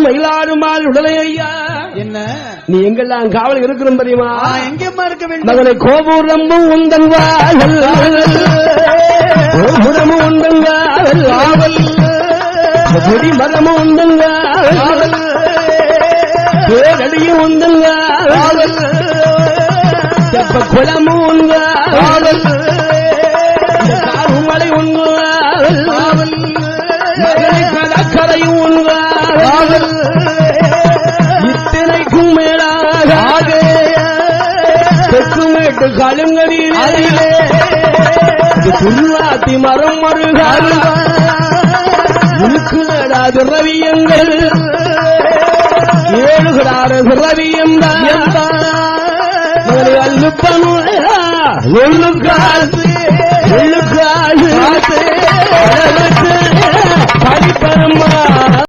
மயிலாடுமாள் உடலை ஐயா என்ன நீ எங்கெல்லாம் காவல் இருக்கிறோம் தெரியுமா? எங்கேம்மா இருக்க வேண்டும்? மகனை கோபுரமும் உந்தன் வாழல் கோபுரமும் உந்தன் வாழல் கொடி மரமும் உந்தன் வாழல் பேரடியும் உந்தன் வாழல் தெப்ப குளமும் உன் வாழல் காருமலை உன் வாழல் மகனை கடற்கரையும் உன் வாழல் இத்தனைக்கும் மேலாக தெற்குமேட்டு கழுங்கடியிலே துருவாத்தி மரம் மருகால் உனக்குடா திரவியங்கள் ஏழுகிறார திரவியம் படிப்பரம்மா